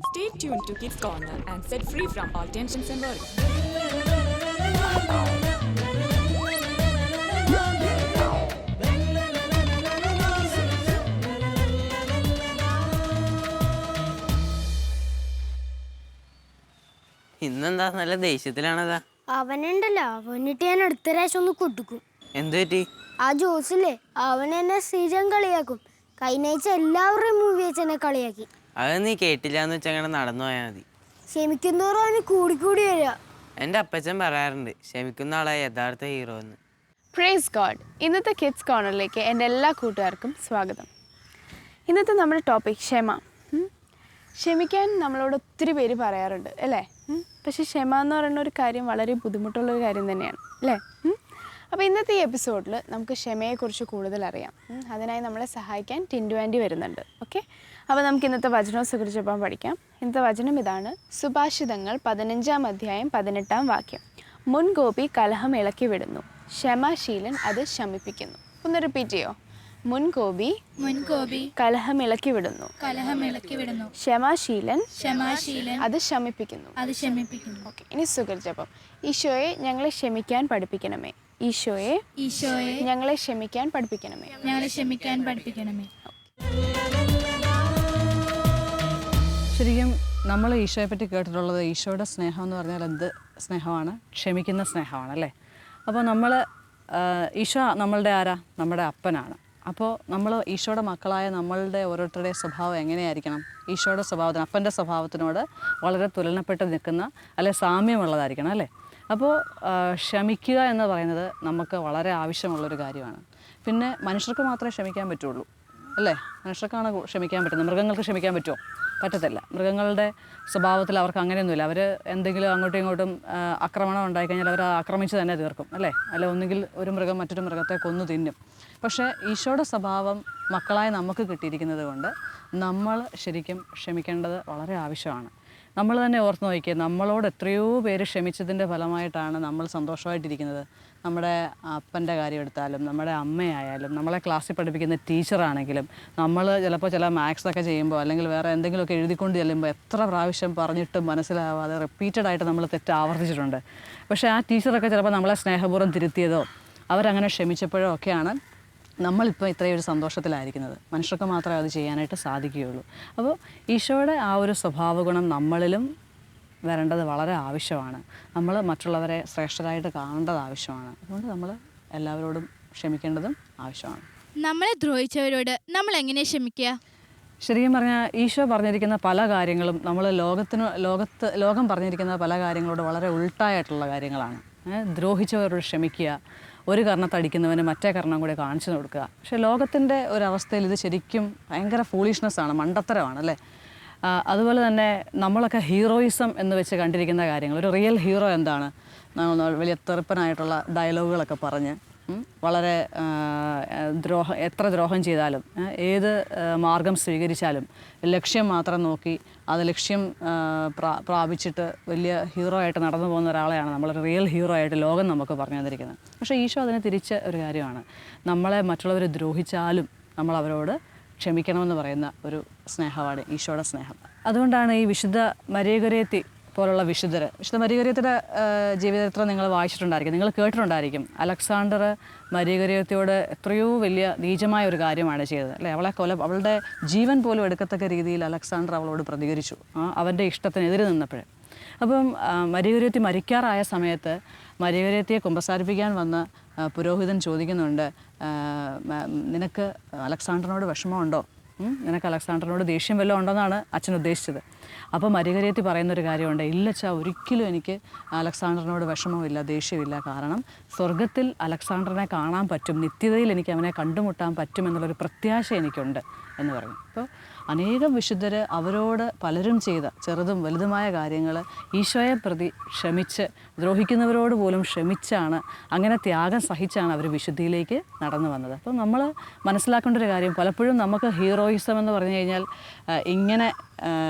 Stay tuned to Kids Corner and set free from all tensions and worries. ഇന്നെന്താ നല്ല ദേഷ്യത്തിലാണതാ? അവനുണ്ടല്ലോ, അവനിട്ട് ഞാൻ അടുത്ത പ്രാവശ്യം ഒന്ന് കൊടുക്കും. എന്ത് പറ്റി? ആ ജോസില്ലേ, അവൻ എന്നെ സ്ഥിരം കളിയാക്കും. കഴിഞ്ഞാഴ്ച എല്ലാവരുടെയും മൂവി വെച്ച് എന്നെ കളിയാക്കി. അത് നീ കേട്ടില്ലാന്ന് വെച്ചാൽ അങ്ങനെ നടന്നു പോയാൽ മതി. ക്ഷമിക്കുന്നവരും അവന് കൂടിക്കൂടി വരിക. എൻ്റെ അപ്പച്ചൻ പറയാറുണ്ട്, ക്ഷമിക്കുന്ന ആളെ യഥാർത്ഥ ഹീറോ എന്ന്. Praise God. ഇന്നത്തെ കിഡ്സ് കോർണറിലേക്ക് എൻ്റെ എല്ലാ കൂട്ടുകാർക്കും സ്വാഗതം. ഇന്നത്തെ നമ്മുടെ ടോപ്പിക് ക്ഷമ. ക്ഷമിക്കാൻ നമ്മളോട് ഒത്തിരി പേര് പറയാറുണ്ട് അല്ലേ? പക്ഷേ ക്ഷമ എന്ന് പറയുന്ന ഒരു കാര്യം വളരെ ബുദ്ധിമുട്ടുള്ളൊരു കാര്യം തന്നെയാണ് അല്ലേ? അപ്പോൾ ഇന്നത്തെ ഈ എപ്പിസോഡിൽ നമുക്ക് ക്ഷമയെക്കുറിച്ച് കൂടുതൽ അറിയാം. അതിനായി നമ്മളെ സഹായിക്കാൻ ടിൻഡു ആൻറ്റി വരുന്നുണ്ട്. ഓക്കെ, അപ്പോൾ നമുക്ക് ഇന്നത്തെ വചനത്തെക്കുറിച്ച് ഇപ്പം പഠിക്കാം. ഇന്നത്തെ വചനം ഇതാണ്: സുഭാഷിതങ്ങൾ 15-ാം അധ്യായം 18-ാം വാക്യം. മുൻകോപി കലഹം ഇളക്കി വിടുന്നു, ക്ഷമാശീലൻ അത് ശമിപ്പിക്കുന്നു. ഒന്ന് റിപ്പീറ്റ് ചെയ്യോ? മുൻകോപി കലഹം ഇളക്കി വിടുന്നു, ക്ഷമാശീലൻ അത് ശമിപ്പിക്കുന്നു. ഓക്കെ, ഇനി സുഖജപം. ഈശോയെ ഞങ്ങളെ ക്ഷമിക്കാൻ പഠിപ്പിക്കണമേ. ഈശോയെ ഞങ്ങളെ ക്ഷമിക്കാൻ പഠിപ്പിക്കണമേ. ശരിക്കും നമ്മൾ ഈശോയെ പറ്റി കേട്ടിട്ടുള്ളത് ഈശോയുടെ സ്നേഹം എന്ന് പറഞ്ഞാൽ എന്ത് സ്നേഹമാണ്? ക്ഷമിക്കുന്ന സ്നേഹമാണ് അല്ലേ? അപ്പോൾ ഈശോ നമ്മളുടെ ആരാ? നമ്മുടെ അപ്പനാണ്. അപ്പോൾ നമ്മൾ ഈശോയുടെ മക്കളായ നമ്മളുടെ ഓരോരുത്തരുടെയും സ്വഭാവം എങ്ങനെയായിരിക്കണം? ഈശോയുടെ സ്വഭാവത്തിന്, അപ്പൻ്റെ സ്വഭാവത്തിനോട് വളരെ തുലനപ്പെട്ട് നിൽക്കുന്ന അല്ലെ സാമ്യമുള്ളതായിരിക്കണം അല്ലേ? അപ്പോൾ ക്ഷമിക്കുക എന്ന് പറയുന്നത് നമുക്ക് വളരെ ആവശ്യമുള്ളൊരു കാര്യമാണ്. പിന്നെ മനുഷ്യർക്ക് മാത്രമേ ക്ഷമിക്കാൻ പറ്റുള്ളൂ അല്ലേ? മനുഷ്യർക്കാണ് ക്ഷമിക്കാൻ പറ്റുന്നത്. മൃഗങ്ങൾക്ക് ക്ഷമിക്കാൻ പറ്റുമോ? പറ്റത്തില്ല. മൃഗങ്ങളുടെ സ്വഭാവത്തിൽ അവർക്ക് അങ്ങനെയൊന്നുമില്ല. അവർ എന്തെങ്കിലും അങ്ങോട്ടും ഇങ്ങോട്ടും ആക്രമണം ഉണ്ടായിക്കഴിഞ്ഞാൽ അവർ ആക്രമിച്ച് തന്നെ തീർക്കും അല്ലേ? അല്ല, ഒന്നുകിൽ ഒരു മൃഗം മറ്റൊരു മൃഗത്തെ കൊന്നു തിന്നും. പക്ഷേ ഈശോയുടെ സ്വഭാവം മക്കളായി നമുക്ക് കിട്ടിയിരിക്കുന്നത് കൊണ്ട് നമ്മൾ ശരിക്കും ക്ഷമിക്കേണ്ടത് വളരെ ആവശ്യമാണ്. നമ്മൾ തന്നെ ഓർത്ത് നോക്കിയേ, നമ്മളോട് എത്രയോ പേര് ക്ഷമിച്ചതിൻ്റെ ഫലമായിട്ടാണ് നമ്മൾ സന്തോഷമായിട്ടിരിക്കുന്നത്. നമ്മുടെ അപ്പൻ്റെ കാര്യം എടുത്താലും, നമ്മുടെ അമ്മയായാലും, നമ്മളെ ക്ലാസ്സിൽ പഠിപ്പിക്കുന്ന ടീച്ചറാണെങ്കിലും, നമ്മൾ ചിലപ്പോൾ ചില മാത്സൊക്കെ ചെയ്യുമ്പോൾ അല്ലെങ്കിൽ വേറെ എന്തെങ്കിലുമൊക്കെ എഴുതിക്കൊണ്ട് ചെല്ലുമ്പോൾ എത്ര പ്രാവശ്യം പറഞ്ഞിട്ടും മനസ്സിലാവാതെ റിപ്പീറ്റഡായിട്ട് നമ്മൾ തെറ്റ് ആവർത്തിച്ചിട്ടുണ്ട്. പക്ഷേ ആ ടീച്ചറൊക്കെ ചിലപ്പോൾ നമ്മളെ സ്നേഹപൂർവ്വം തിരുത്തിയതോ അവരങ്ങനെ ക്ഷമിച്ചപ്പോഴോ ഒക്കെയാണ് നമ്മളിപ്പോൾ ഇത്രയും ഒരു സന്തോഷത്തിലായിരിക്കുന്നത്. മനുഷ്യർക്ക് മാത്രമേ അത് ചെയ്യാനായിട്ട് സാധിക്കുകയുള്ളൂ. അപ്പോൾ ഈശോയുടെ ആ ഒരു സ്വഭാവ ഗുണം നമ്മളിലും വരേണ്ടത് വളരെ ആവശ്യമാണ്. നമ്മൾ മറ്റുള്ളവരെ ശ്രേഷ്ഠരായിട്ട് കാണേണ്ടത് ആവശ്യമാണ്. അതുകൊണ്ട് നമ്മൾ എല്ലാവരോടും ക്ഷമിക്കേണ്ടതും ആവശ്യമാണ്. നമ്മളെ ദ്രോഹിച്ചവരോട് നമ്മൾ എങ്ങനെ ക്ഷമിക്കുക? ശരിക്കും പറഞ്ഞാൽ ഈശോ പറഞ്ഞിരിക്കുന്ന പല കാര്യങ്ങളും നമ്മൾ ലോകം പറഞ്ഞിരിക്കുന്ന പല കാര്യങ്ങളോട് വളരെ ഉൾട്ടായിട്ടുള്ള കാര്യങ്ങളാണ്. ദ്രോഹിച്ചവരോട് ക്ഷമിക്കുക, ഒരു കർണത്തടിക്കുന്നവന് മറ്റേ കർണം കൂടെ കാണിച്ചു കൊടുക്കുക. പക്ഷേ ലോകത്തിൻ്റെ ഒരവസ്ഥയിൽ ഇത് ശരിക്കും ഭയങ്കര ഫൂളിഷ്നെസ്സാണ്, മണ്ടത്തരമാണ് അല്ലേ? അതുപോലെ തന്നെ നമ്മളൊക്കെ ഹീറോയിസം എന്ന് വെച്ച് കണ്ടിരിക്കുന്ന കാര്യങ്ങൾ, ഒരു റിയൽ ഹീറോ എന്താണ്? വലിയ തെറുപ്പനായിട്ടുള്ള ഡയലോഗുകളൊക്കെ പറഞ്ഞ് വളരെ എത്ര ദ്രോഹം ചെയ്താലും ഏത് മാർഗം സ്വീകരിച്ചാലും ലക്ഷ്യം മാത്രം നോക്കി അത് ലക്ഷ്യം പ്രാപിച്ചിട്ട് വലിയ ഹീറോ ആയിട്ട് നടന്നു പോകുന്ന ഒരാളെയാണ് നമ്മളൊരു റിയൽ ഹീറോ ആയിട്ട് ലോകം നമുക്ക് പറഞ്ഞു തന്നിരിക്കുന്നത്. പക്ഷേ ഈശോ അതിനെ തിരിച്ച ഒരു കാര്യമാണ്. നമ്മളെ മറ്റുള്ളവർ ദ്രോഹിച്ചാലും നമ്മൾ അവരോട് ക്ഷമിക്കണമെന്ന് പറയുന്ന ഒരു സ്നേഹമാണ് ഈശോയുടെ സ്നേഹം. അതുകൊണ്ടാണ് ഈ വിശുദ്ധ മരിയഗൊരേത്തി പോലുള്ള വിശുദ്ധ മരിയഗൊരേത്തിയുടെ ജീവിതചരിത്രം നിങ്ങൾ വായിച്ചിട്ടുണ്ടായിരിക്കും, നിങ്ങൾ കേട്ടിട്ടുണ്ടായിരിക്കും. അലക്സാണ്ടർ മരിയഗൊരേത്തിയോട് എത്രയോ വലിയ നീചമായ ഒരു കാര്യമാണ് ചെയ്തത് അല്ലേ? അവളുടെ ജീവൻ പോലും എടുക്കത്തക്ക രീതിയിൽ അലക്സാണ്ടർ അവളോട് പ്രതികരിച്ചു, അവൻ്റെ ഇഷ്ടത്തിനെതിരെ നിന്നപ്പോൾ. അപ്പം മരിയഗൊരേത്തി മരിക്കാറായ സമയത്ത് മരിയഗൊരേത്തിയെ കുമ്പസാരിപ്പിക്കാൻ വന്ന പുരോഹിതൻ ചോദിക്കുന്നുണ്ട്, നിനക്ക് അലക്സാണ്ടറിനോട് വിഷമമുണ്ടോ? നിനക്ക് അലക്സാണ്ടറിനോട് ദേഷ്യം വല്ലതും ഉണ്ടെന്നാണ് അച്ഛൻ ഉദ്ദേശിച്ചത്. അപ്പോൾ മരിയഗൊരേത്തി പറയുന്നൊരു കാര്യമുണ്ട്, ഇല്ലച്ചാ, ഒരിക്കലും എനിക്ക് അലക്സാണ്ടറിനോട് വിഷമമില്ല, ദേഷ്യമില്ല. കാരണം സ്വർഗത്തിൽ അലക്സാണ്ടറിനെ കാണാൻ പറ്റും, നിത്യതയിൽ എനിക്ക് അവനെ കണ്ടുമുട്ടാൻ പറ്റും എന്നുള്ളൊരു പ്രത്യാശ എനിക്കുണ്ട് എന്ന് പറഞ്ഞു. അപ്പോൾ അനേകം വിശുദ്ധർ അവരോട് പലരും ചെയ്ത ചെറുതും വലുതുമായ കാര്യങ്ങൾ ഈശോയെ പ്രതി ക്ഷമിച്ച്, ദ്രോഹിക്കുന്നവരോട് പോലും ക്ഷമിച്ചാണ്, അങ്ങനെ ത്യാഗം സഹിച്ചാണ് അവർ വിശുദ്ധിയിലേക്ക് നടന്നു വന്നത്. അപ്പോൾ നമ്മൾ മനസ്സിലാക്കേണ്ട ഒരു കാര്യം, പലപ്പോഴും നമുക്ക് ഹീറോയിസം എന്ന് പറഞ്ഞു കഴിഞ്ഞാൽ ഇങ്ങനെ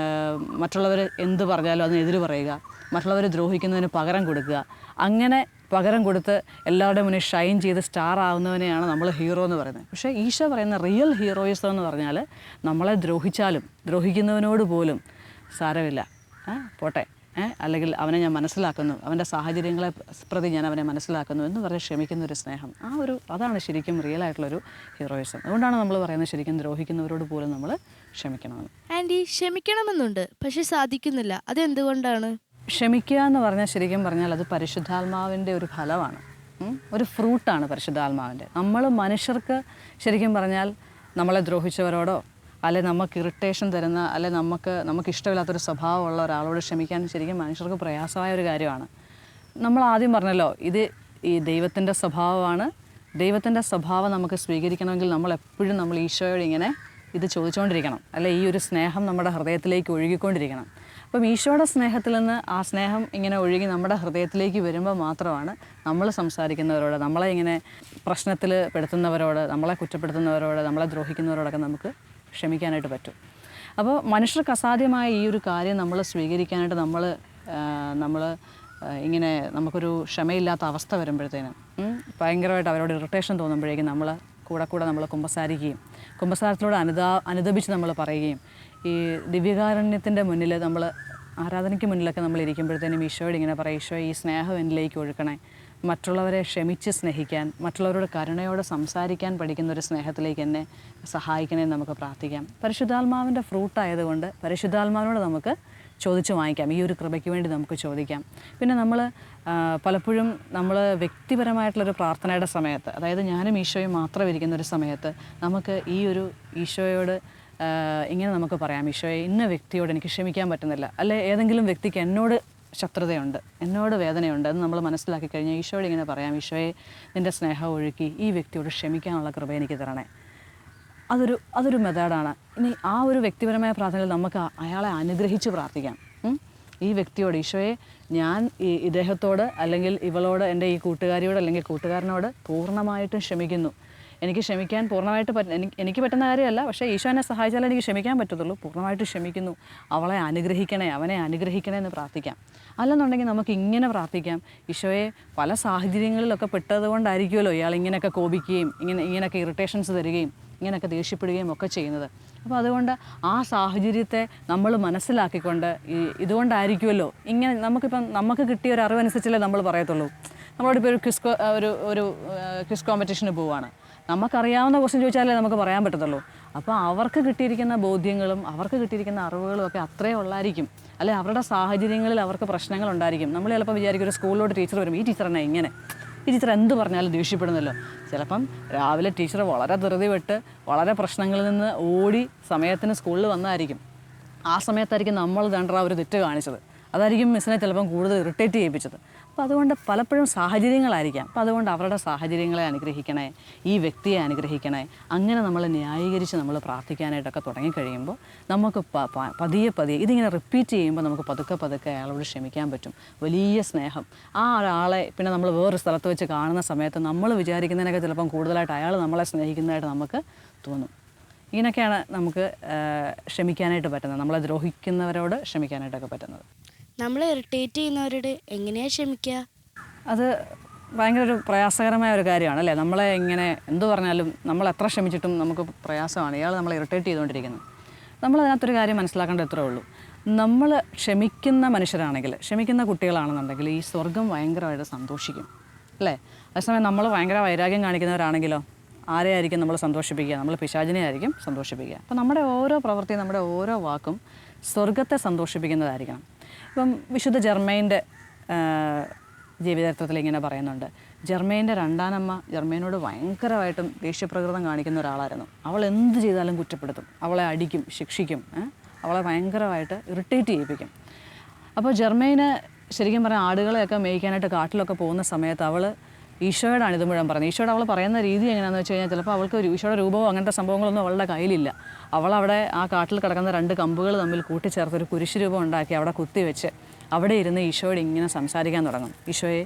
മറ്റുള്ളവർ എന്ത് പറഞ്ഞാലും അതിനെതിര് പറയുക, മറ്റുള്ളവർ ദ്രോഹിക്കുന്നതിന് പകരം കൊടുക്കുക, അങ്ങനെ പകരം കൊടുത്ത് എല്ലാവരുടെ മുന്നിൽ ഷൈൻ ചെയ്ത് സ്റ്റാർ ആവുന്നവനെയാണ് നമ്മൾ ഹീറോ എന്ന് പറയുന്നത്. പക്ഷേ ഈശോ പറയുന്ന റിയൽ ഹീറോയിസം എന്ന് പറഞ്ഞാൽ നമ്മളെ ദ്രോഹിച്ചാലും ദ്രോഹിക്കുന്നവനോട് പോലും സാരമില്ല, പോട്ടെ, അല്ലെങ്കിൽ അവനെ ഞാൻ മനസ്സിലാക്കുന്നു, അവൻ്റെ സാഹചര്യങ്ങളെ പ്രതി ഞാൻ അവനെ മനസ്സിലാക്കുന്നു എന്ന് പറഞ്ഞ് ക്ഷമിക്കുന്നൊരു സ്നേഹം, അതാണ് ശരിക്കും റിയലായിട്ടുള്ളൊരു ഹീറോയിസം. അതുകൊണ്ടാണ് നമ്മൾ പറയുന്നത് ശരിക്കും ദ്രോഹിക്കുന്നവരോട് പോലും നമ്മൾ ക്ഷമിക്കണമെന്ന്. ആൻറ്റി, ക്ഷമിക്കണമെന്നുണ്ട്, പക്ഷെ സാധിക്കുന്നില്ല. അതെന്തുകൊണ്ടാണ്? ക്ഷമിക്കുക എന്ന് പറഞ്ഞാൽ ശരിക്കും പറഞ്ഞാൽ അത് പരിശുദ്ധാത്മാവിൻ്റെ ഒരു ഫലമാണ്, ഒരു ഫ്രൂട്ടാണ് പരിശുദ്ധാത്മാവിൻ്റെ. നമ്മൾ മനുഷ്യർക്ക് ശരിക്കും പറഞ്ഞാൽ നമ്മളെ ദ്രോഹിച്ചവരോടോ അല്ലെ നമുക്ക് ഇറിറ്റേഷൻ തരുന്ന അല്ലെ നമുക്ക് ഇഷ്ടമില്ലാത്തൊരു സ്വഭാവമുള്ള ഒരാളോട് ക്ഷമിക്കാൻ ശരിക്കും മനുഷ്യർക്ക് പ്രയാസമായ ഒരു കാര്യമാണ്. നമ്മൾ ആദ്യം പറഞ്ഞല്ലോ, ഇത് ഈ ദൈവത്തിൻ്റെ സ്വഭാവമാണ്. ദൈവത്തിൻ്റെ സ്വഭാവം നമുക്ക് സ്വീകരിക്കണമെങ്കിൽ നമ്മൾ ഈശോയോട് ഇങ്ങനെ ഇത് ചോദിച്ചുകൊണ്ടിരിക്കണം, അല്ലെ ഈ ഒരു സ്നേഹം നമ്മുടെ ഹൃദയത്തിലേക്ക് ഒഴുകിക്കൊണ്ടിരിക്കണം. അപ്പം ഈശോയുടെ സ്നേഹത്തിൽ നിന്ന് ആ സ്നേഹം ഇങ്ങനെ ഒഴുകി നമ്മുടെ ഹൃദയത്തിലേക്ക് വരുമ്പോൾ മാത്രമാണ് നമ്മൾ സംസാരിക്കുന്നവരോട്, നമ്മളെ ഇങ്ങനെ പ്രശ്നത്തിൽ പെടുത്തുന്നവരോട്, നമ്മളെ കുറ്റപ്പെടുത്തുന്നവരോട്, നമ്മളെ ദ്രോഹിക്കുന്നവരോടൊക്കെ നമുക്ക് ക്ഷമിക്കാനായിട്ട് പറ്റും. അപ്പോൾ മനുഷ്യർക്ക് അസാധ്യമായ ഈ ഒരു കാര്യം നമ്മൾ സ്വീകരിക്കാനായിട്ട് നമ്മൾ ഇങ്ങനെ നമുക്കൊരു ക്ഷമയില്ലാത്ത അവസ്ഥ വരുമ്പോഴത്തേനും ഭയങ്കരമായിട്ട് അവരോട് ഇറിറ്റേഷൻ തോന്നുമ്പോഴേക്കും നമ്മൾ കൂടെ നമ്മൾ കുമ്പസാരത്തിലൂടെ അനുദപിച്ച് നമ്മൾ പറയുകയും ഈ ദിവ്യകാരുണ്യത്തിൻ്റെ മുന്നിൽ നമ്മൾ ആരാധനയ്ക്ക് മുന്നിലൊക്കെ നമ്മൾ ഇരിക്കുമ്പോഴത്തേനും ഈശോയോട് ഇങ്ങനെ പറയും, ഈശോ ഈ സ്നേഹം എന്നിലേക്ക് ഒഴുക്കണേ, മറ്റുള്ളവരെ ക്ഷമിച്ച് സ്നേഹിക്കാൻ, മറ്റുള്ളവരോട് കരുണയോടെ സംസാരിക്കാൻ പഠിക്കുന്നൊരു സ്നേഹത്തിലേക്ക് എന്നെ സഹായിക്കണേ എന്ന് നമുക്ക് പ്രാർത്ഥിക്കാം. പരിശുദ്ധാത്മാവിൻ്റെ ഫ്രൂട്ടായതുകൊണ്ട് പരിശുദ്ധാത്മാവിനോട് നമുക്ക് ചോദിച്ചു വാങ്ങിക്കാം, ഈ ഒരു കൃപയ്ക്ക് വേണ്ടി നമുക്ക് ചോദിക്കാം. പിന്നെ പലപ്പോഴും നമ്മൾ വ്യക്തിപരമായിട്ടുള്ളൊരു പ്രാർത്ഥനയുടെ സമയത്ത്, അതായത് ഞാനും ഈശോയും മാത്രം ഇരിക്കുന്നൊരു സമയത്ത് നമുക്ക് ഈ ഒരു ഈശോയോട് ഇങ്ങനെ നമുക്ക് പറയാം, ഈശോയെ ഇന്ന വ്യക്തിയോട് എനിക്ക് ക്ഷമിക്കാൻ പറ്റുന്നില്ല, അല്ലെ ഏതെങ്കിലും വ്യക്തിക്ക് എന്നോട് ശത്രുതയുണ്ട്, എന്നോട് വേദനയുണ്ട് എന്ന് നമ്മൾ മനസ്സിലാക്കി കഴിഞ്ഞാൽ ഈശോയോട് ഇങ്ങനെ പറയാം, ഈശോയെ നിൻ്റെ സ്നേഹം ഒഴുക്കി ഈ വ്യക്തിയോട് ക്ഷമിക്കാനുള്ള കൃപ എനിക്ക് തരണേ. അതൊരു മെത്തേഡാണ്. ഇനി ആ ഒരു വ്യക്തിപരമായ പ്രാർത്ഥനയിൽ നമുക്ക് അയാളെ അനുഗ്രഹിച്ച് പ്രാർത്ഥിക്കാം. ഈ വ്യക്തിയോട്, ഈശോയെ ഞാൻ ഇദ്ദേഹത്തോട് അല്ലെങ്കിൽ ഇവളോട്, എൻ്റെ ഈ കൂട്ടുകാരിയോട് അല്ലെങ്കിൽ കൂട്ടുകാരനോട് പൂർണ്ണമായിട്ടും ക്ഷമിക്കുന്നു. എനിക്ക് ക്ഷമിക്കാൻ പൂർണ്ണമായിട്ട് എനിക്ക് പറ്റുന്ന കാര്യമല്ല, പക്ഷേ ഈശോ എന്നെ സഹായിച്ചാലേ എനിക്ക് ക്ഷമിക്കാൻ പറ്റത്തുള്ളൂ. പൂർണ്ണമായിട്ട് ക്ഷമിക്കുന്നു, അവളെ അനുഗ്രഹിക്കണേ, അവനെ അനുഗ്രഹിക്കണേ എന്ന് പ്രാർത്ഥിക്കാം. അല്ലെന്നുണ്ടെങ്കിൽ നമുക്ക് ഇങ്ങനെ പ്രാർത്ഥിക്കാം, ഈശോയെ പല സാഹചര്യങ്ങളിലൊക്കെ പെട്ടതുകൊണ്ടായിരിക്കുമല്ലോ ഇയാൾ ഇങ്ങനെയൊക്കെ കോപിക്കുകയും ഇങ്ങനെയൊക്കെ ഇറിറ്റേഷൻസ് തരികയും ഇങ്ങനെയൊക്കെ ദേഷ്യപ്പെടുകയും ഒക്കെ ചെയ്യുന്നത്. അപ്പോൾ അതുകൊണ്ട് ആ സാഹചര്യത്തെ നമ്മൾ മനസ്സിലാക്കിക്കൊണ്ട് ഇതുകൊണ്ടായിരിക്കുമല്ലോ ഇങ്ങനെ നമുക്ക് കിട്ടിയ ഒരു അറിവനുസരിച്ചല്ലേ നമ്മൾ പറയത്തുള്ളൂ. നമ്മളോടിപ്പോൾ ഒരു ക്വിസ് കോമ്പറ്റീഷന് പോവുകയാണ്, നമുക്കറിയാവുന്ന ക്വസ്റ്റ്യൻ ചോദിച്ചാലേ നമുക്ക് പറയാൻ പറ്റത്തുള്ളൂ. അപ്പോൾ അവർക്ക് കിട്ടിയിരിക്കുന്ന ബോധ്യങ്ങളും അവർക്ക് കിട്ടിയിരിക്കുന്ന അറിവുകളും ഒക്കെ അത്രേ ഉള്ളായിരിക്കും, അല്ലെ അവരുടെ സാഹചര്യങ്ങളിൽ അവർക്ക് പ്രശ്നങ്ങളുണ്ടായിരിക്കും. നമ്മൾ ചിലപ്പോൾ വിചാരിക്കും ഒരു സ്കൂളിലോട്ട് ടീച്ചർ വരും, ഈ ടീച്ചർ തന്നെ ഇങ്ങനെ, ഈ ടീച്ചർ എന്ത് പറഞ്ഞാലും ദേഷ്യപ്പെടുന്നല്ലോ. ചിലപ്പം രാവിലെ ടീച്ചർ വളരെ ധൃതി വിട്ട് വളരെ പ്രശ്നങ്ങളിൽ നിന്ന് ഓടി സമയത്തിന് സ്കൂളിൽ വന്നതായിരിക്കും. ആ സമയത്തായിരിക്കും നമ്മൾ ഒരു തെറ്റ് കാണിച്ചത്, അതായിരിക്കും മിസ്സിനെ ചിലപ്പം കൂടുതൽ ഇറിറ്റേറ്റ് ചെയ്യിപ്പിച്ചത്. അപ്പോൾ അതുകൊണ്ട് പലപ്പോഴും സാഹചര്യങ്ങളായിരിക്കാം. അപ്പോൾ അതുകൊണ്ട് അവരുടെ സാഹചര്യങ്ങളെ അനുഗ്രഹിക്കണേ, ഈ വ്യക്തിയെ അനുഗ്രഹിക്കണേ, അങ്ങനെ നമ്മൾ ന്യായീകരിച്ച് നമ്മൾ പ്രാർത്ഥിക്കാനായിട്ടൊക്കെ തുടങ്ങിക്കഴിയുമ്പോൾ നമുക്ക് പതിയെ ഇതിങ്ങനെ റിപ്പീറ്റ് ചെയ്യുമ്പോൾ നമുക്ക് പതുക്കെ അയാളോട് ക്ഷമിക്കാൻ പറ്റും. വലിയ സ്നേഹം ആ ഒരാളെ പിന്നെ നമ്മൾ വേറൊരു സ്ഥലത്ത് വെച്ച് കാണുന്ന സമയത്ത് നമ്മൾ വിചാരിക്കുന്നതിനൊക്കെ ചിലപ്പം കൂടുതലായിട്ട് അയാൾ നമ്മളെ സ്നേഹിക്കുന്നതായിട്ട് നമുക്ക് തോന്നും. ഇങ്ങനെയൊക്കെയാണ് നമുക്ക് ക്ഷമിക്കാനായിട്ട് പറ്റുന്നത്, നമ്മളെ ദ്രോഹിക്കുന്നവരോട് ക്ഷമിക്കാനായിട്ടൊക്കെ പറ്റുന്നത്. നമ്മളെ ഇറിറ്റേറ്റ് ചെയ്യുന്നവരോട് എങ്ങനെയാണ് ക്ഷമിക്കുക? അത് ഭയങ്കര ഒരു പ്രയാസകരമായ ഒരു കാര്യമാണ്, അല്ലേ? നമ്മളെ ഇങ്ങനെ എന്തു പറഞ്ഞാലും നമ്മൾ എത്ര ക്ഷമിച്ചിട്ടും നമുക്ക് പ്രയാസമാണ്. ഇയാൾ നമ്മളെ ഇറിറ്റേറ്റ് ചെയ്തുകൊണ്ടിരിക്കുന്നത്. നമ്മളതിനകത്തൊരു കാര്യം മനസ്സിലാക്കേണ്ടത് ഇത്രേ ഉള്ളൂ, നമ്മൾ ക്ഷമിക്കുന്ന മനുഷ്യരാണെങ്കിൽ, ക്ഷമിക്കുന്ന കുട്ടികളാണെന്നുണ്ടെങ്കിൽ ഈ സ്വർഗം ഭയങ്കരമായിട്ട് സന്തോഷിക്കും, അല്ലേ? അതേസമയം നമ്മൾ ഭയങ്കര വൈരാഗ്യം കാണിക്കുന്നവരാണെങ്കിലോ ആരെയായിരിക്കും നമ്മൾ സന്തോഷിപ്പിക്കുക? നമ്മൾ പിശാചിനെ ആയിരിക്കും സന്തോഷിപ്പിക്കുക. അപ്പോൾ നമ്മുടെ ഓരോ പ്രവൃത്തിയും നമ്മുടെ ഓരോ വാക്കും സ്വർഗത്തെ സന്തോഷിപ്പിക്കുന്നതായിരിക്കണം. ഇപ്പം വിശുദ്ധ ജർമ്മൈൻ്റെ ജീവിതത്തിൽ ഇങ്ങനെ പറയുന്നുണ്ട്, ജർമ്മൈൻ്റെ രണ്ടാനമ്മ ജർമ്മൈനോട് ഭയങ്കരമായിട്ടും ദേഷ്യപ്രകൃതം കാണിക്കുന്ന ഒരാളായിരുന്നു. അവൾ എന്ത് ചെയ്താലും കുറ്റപ്പെടുത്തും, അവളെ അടിക്കും, ശിക്ഷിക്കും, അവളെ ഭയങ്കരമായിട്ട് ഇറിറ്റേറ്റ് ചെയ്യിപ്പിക്കും. അപ്പോൾ ജർമ്മൈന് ശരിക്കും പറഞ്ഞാൽ ആടുകളെയൊക്കെ മേയ്ക്കാനായിട്ട് കാട്ടിലൊക്കെ പോകുന്ന സമയത്ത് അവൾ ഈശോയോടാണ് ഇത് മുഴുവൻ പറയുന്നത്. ഈശോയോട് അവൾ പറയുന്ന രീതി എങ്ങനെയാണെന്ന് വെച്ച് കഴിഞ്ഞാൽ ചിലപ്പോൾ അവൾക്ക് ഈശോയുടെ രൂപമോ അങ്ങനത്തെ സംഭവങ്ങളൊന്നും അവളുടെ കയ്യിലില്ല. അവളവിടെ ആ കാട്ടിൽ കിടക്കുന്ന 2 കമ്പുകൾ തമ്മിൽ കൂട്ടിച്ചേർത്ത് ഒരു കുരിശ് രൂപം ഉണ്ടാക്കി അവിടെ കുത്തിവെച്ച് അവിടെ ഇരുന്ന് ഈശോയോട് ഇങ്ങനെ സംസാരിക്കാൻ തുടങ്ങും. ഈശോയെ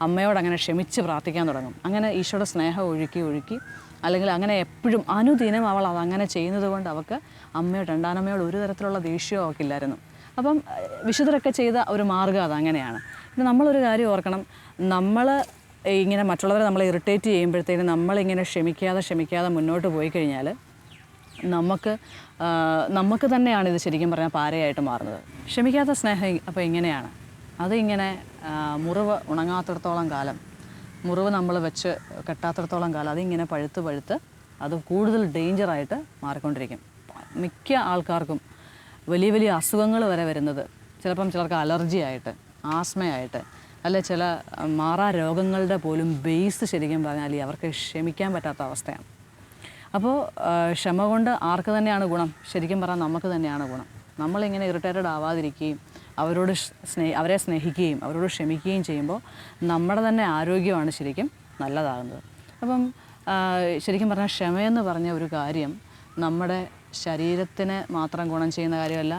അമ്മയോട് അങ്ങനെ ക്ഷമിച്ച് പ്രാർത്ഥിക്കാൻ തുടങ്ങും. അങ്ങനെ ഈശോയുടെ സ്നേഹം ഒഴുക്കി അല്ലെങ്കിൽ അങ്ങനെ എപ്പോഴും അനുദിനം അവൾ അതങ്ങനെ ചെയ്യുന്നത് കൊണ്ട് അവൾക്ക് രണ്ടാനമ്മയോട് ഒരു തരത്തിലുള്ള ദേഷ്യവും അവൾക്കില്ലായിരുന്നു. അപ്പം വിശുദ്ധരൊക്കെ ചെയ്ത ഒരു മാർഗ്ഗം അതങ്ങനെയാണ്. പിന്നെ നമ്മളൊരു കാര്യം ഓർക്കണം, നമ്മൾ ഇങ്ങനെ മറ്റുള്ളവരെ നമ്മളെ ഇറിറ്റേറ്റ് ചെയ്യുമ്പോഴത്തേക്കും നമ്മളിങ്ങനെ ക്ഷമിക്കാതെ മുന്നോട്ട് പോയി കഴിഞ്ഞാൽ നമുക്ക് തന്നെയാണ് ഇത് ശരിക്കും പറഞ്ഞാൽ പാരയായിട്ട് മാറുന്നത്. ക്ഷമിക്കാത്ത സ്നേഹം അപ്പോൾ ഇങ്ങനെയാണ്. അതിങ്ങനെ മുറിവ് ഉണങ്ങാത്തിടത്തോളം കാലം, മുറിവ് നമ്മൾ വെച്ച് കെട്ടാത്തിടത്തോളം കാലം അതിങ്ങനെ പഴുത്ത് അത് കൂടുതൽ ഡേഞ്ചറായിട്ട് മാറിക്കൊണ്ടിരിക്കും. മിക്ക ആൾക്കാർക്കും വലിയ വലിയ അസുഖങ്ങൾ വരെ വരുന്നത് ചിലപ്പം ചിലർക്ക് അലർജി ആയിട്ട്, ആസ്മയായിട്ട്, അല്ലെ ചില മാറാ രോഗങ്ങളുടെ പോലും ബേസ് ശരിക്കും പറഞ്ഞാൽ അവർക്ക് ക്ഷമിക്കാൻ പറ്റാത്ത അവസ്ഥയാണ്. അപ്പോൾ ക്ഷമ കൊണ്ട് ആർക്ക് തന്നെയാണ് ഗുണം? ശരിക്കും പറഞ്ഞാൽ നമുക്ക് തന്നെയാണ് ഗുണം. നമ്മളിങ്ങനെ ഇറിറ്റേറ്റഡ് ആവാതിരിക്കുകയും അവരെ സ്നേഹിക്കുകയും അവരോട് ക്ഷമിക്കുകയും ചെയ്യുമ്പോൾ നമ്മുടെ തന്നെ ആരോഗ്യമാണ് ശരിക്കും നല്ലതാകുന്നത്. അപ്പം ശരിക്കും പറഞ്ഞാൽ ക്ഷമയെന്ന് പറഞ്ഞ ഒരു കാര്യം നമ്മുടെ ശരീരത്തിന് മാത്രം ഗുണം ചെയ്യുന്ന കാര്യമല്ല,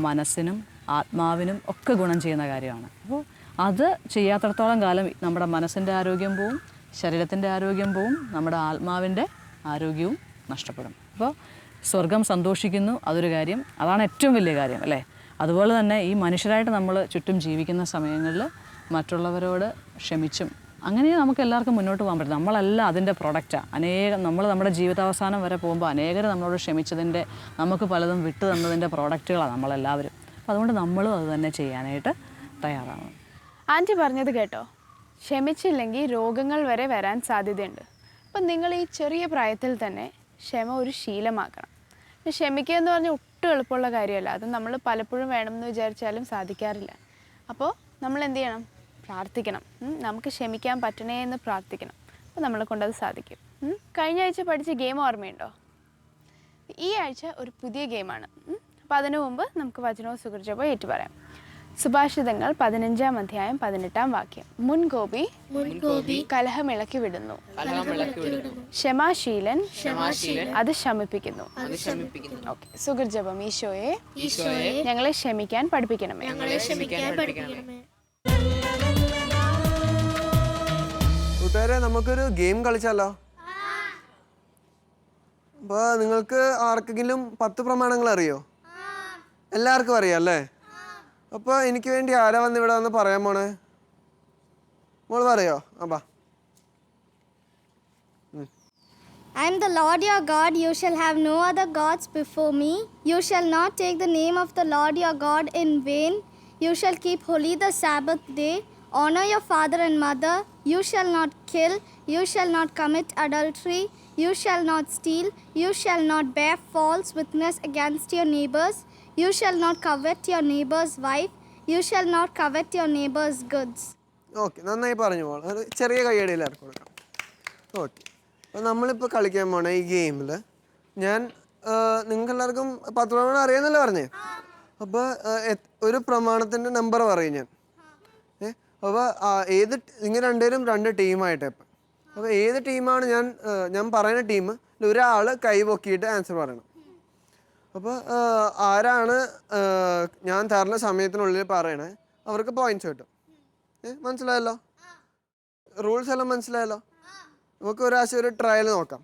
മനസ്സിനും ആത്മാവിനും ഒക്കെ ഗുണം ചെയ്യുന്ന കാര്യമാണ്. അപ്പോൾ അത് ചെയ്യാത്തിടത്തോളം കാലം നമ്മുടെ മനസ്സിൻ്റെ ആരോഗ്യം പോവും, ശരീരത്തിൻ്റെ ആരോഗ്യം പോവും, നമ്മുടെ ആത്മാവിൻ്റെ ആരോഗ്യവും നഷ്ടപ്പെടും. അപ്പോൾ സ്വർഗം സന്തോഷിക്കുന്നു, അതൊരു കാര്യം, അതാണ് ഏറ്റവും വലിയ കാര്യം അല്ലേ. അതുപോലെ തന്നെ ഈ മനുഷ്യരായിട്ട് നമ്മൾ ചുറ്റും ജീവിക്കുന്ന സമയങ്ങളിൽ മറ്റുള്ളവരോട് ക്ഷമിച്ചും അങ്ങനെ നമുക്ക് എല്ലാവർക്കും മുന്നോട്ട് പോകാൻ പറ്റും. നമ്മളല്ല അതിൻ്റെ പ്രൊഡക്റ്റാണ്. നമ്മൾ നമ്മുടെ ജീവിതാവസാനം വരെ പോകുമ്പോൾ അനേകർ നമ്മളോട് ക്ഷമിച്ചതിൻ്റെ, നമുക്ക് പലതും വിട്ടു തന്നതിൻ്റെ പ്രോഡക്റ്റുകളാണ് നമ്മളെല്ലാവരും. അപ്പോൾ അതുകൊണ്ട് നമ്മളും അത് തന്നെ ചെയ്യാനായിട്ട് തയ്യാറാവണം. ആൻറ്റി പറഞ്ഞത് കേട്ടോ, ക്ഷമിച്ചില്ലെങ്കിൽ രോഗങ്ങൾ വരെ വരാൻ സാധ്യതയുണ്ട്. അപ്പം നിങ്ങൾ ഈ ചെറിയ പ്രായത്തിൽ തന്നെ ക്ഷമ ഒരു ശീലമാക്കണം. ക്ഷമിക്കുക എന്ന് പറഞ്ഞാൽ ഒട്ടും എളുപ്പമുള്ള കാര്യമല്ല. അത് നമ്മൾ പലപ്പോഴും വേണമെന്ന് വിചാരിച്ചാലും സാധിക്കാറില്ല. അപ്പോൾ നമ്മൾ എന്ത് ചെയ്യണം? പ്രാർത്ഥിക്കണം. നമുക്ക് ക്ഷമിക്കാൻ പറ്റണേ എന്ന് പ്രാർത്ഥിക്കണം. അപ്പോൾ നമ്മളെ കൊണ്ടത് സാധിക്കും. കഴിഞ്ഞ ആഴ്ച പഠിച്ച ഗെയിം ഓർമ്മയുണ്ടോ? ഈ ആഴ്ച ഒരു പുതിയ ഗെയിമാണ്. അപ്പോൾ അതിനു മുമ്പ് നമുക്ക് വചനവും സുഹൃജപോ ഏറ്റുപറയാം. സുഭാഷിതങ്ങൾ 15-ാം അധ്യായം 18-ാം വാക്യം. മുൻകോപി കലഹമിളക്കി വിടുന്നു, ക്ഷമാശീലൻ അത് ശമിപ്പിക്കുന്നു. ഓക്കെ, സുഹൃജപം. ഈശോയെ ഞങ്ങളെ ക്ഷമിക്കാൻ പഠിപ്പിക്കണമേ. കൂട്ടുകാരെ, നമുക്കൊരു ഗെയിം കളിച്ചാലോ? അപ്പോൾ നിങ്ങൾക്ക് ആർക്കെങ്കിലും 10 പ്രമാണങ്ങൾ അറിയോ? എല്ലാവർക്കും അറിയാം അല്ലേ? അപ്പോൾ എനിക്ക് വേണ്ടി ആരാ വന്ന് ഇവിടെ വന്ന് പറയാൻ പോണേ? മോള് പറയോ? അപ്പാ. I am the Lord your God. You shall have no other gods before me. You shall not take the name of the Lord your God in vain. You shall keep holy the Sabbath day. Honor your father and mother. You shall not kill. You shall not commit adultery. You shall not steal. You shall not bear false witness against your neighbors. You shall not covet your neighbor's wife. You shall not covet your neighbor's goods. Okay, നന്നായി പറഞ്ഞു മോൾ. ഒരു ചെറിയ കയ്യടിയിൽ ആർക്ക് കൊടുക്കാം. Okay, അപ്പോൾ നമ്മളിപ്പോൾ കളിക്കാൻ പോണേ ഈ ഗെയിമിൽ നിങ്ങൾക്ക് എല്ലാവർക്കും 10 പ്രമാണം അറിയാമെന്നല്ലേ പറഞ്ഞേ? അപ്പോൾ ഒരു പ്രമാണത്തിൻ്റെ നമ്പർ പറയും ഞാൻ. അപ്പോൾ നിങ്ങൾ രണ്ടുപേരും 2 ടീമായിട്ട്. അപ്പോൾ ഏത് ടീമാണ് ഞാൻ പറയുന്ന ടീം ഒരാൾ കൈ പൊക്കിയിട്ട് ആൻസർ പറയണം. അപ്പോൾ ആരാണ് ഞാൻ തരുന്ന സമയത്തിനുള്ളിൽ പറയണേ അവർക്ക് പോയിന്റ്സ് കിട്ടും. മനസ്സിലായല്ലോ? റൂൾസ് എല്ലാം മനസ്സിലായല്ലോ? നമുക്ക് ഒരു ട്രയൽ നോക്കാം.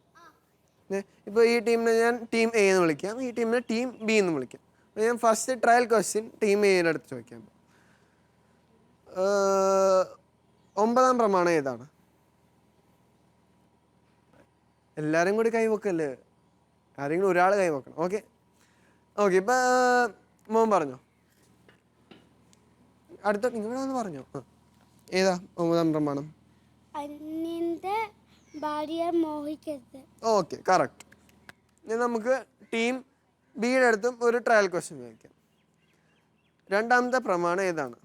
ഇപ്പോൾ ഈ ടീമിനെ ഞാൻ ടീം എ എന്ന് വിളിക്കാം, ഈ ടീമിനെ ടീം ബി എന്ന് വിളിക്കാം. അപ്പോൾ ഞാൻ ഫസ്റ്റ് ട്രയൽ ക്വസ്റ്റ്യൻ ടീം എയുടെ അടുത്ത് ചോദിക്കാം. 9-ാം പ്രമാണം ഏതാണ്? എല്ലാവരും കൂടി കൈവക്കല്ലേ, ആരെങ്കിലും ഒരാൾ കൈവക്കണം. ഓക്കെ, ഇപ്പം മോൻ പറഞ്ഞോ. അടുത്ത നിങ്ങളെ ഒന്ന് പറഞ്ഞോ. ഏതാ 9-ാം പ്രമാണം? അന്യന്റെ ഭാര്യയെ മോഹിക്കരുത്. Okay, correct. ഇനി നമുക്ക് ടീം ബിയുടെ അടുത്തും ഒരു ട്രയൽ ക്വസ്റ്റ്യൻ ചോദിക്കാം. 2-ാമത്തെ പ്രമാണം ഏതാണ്?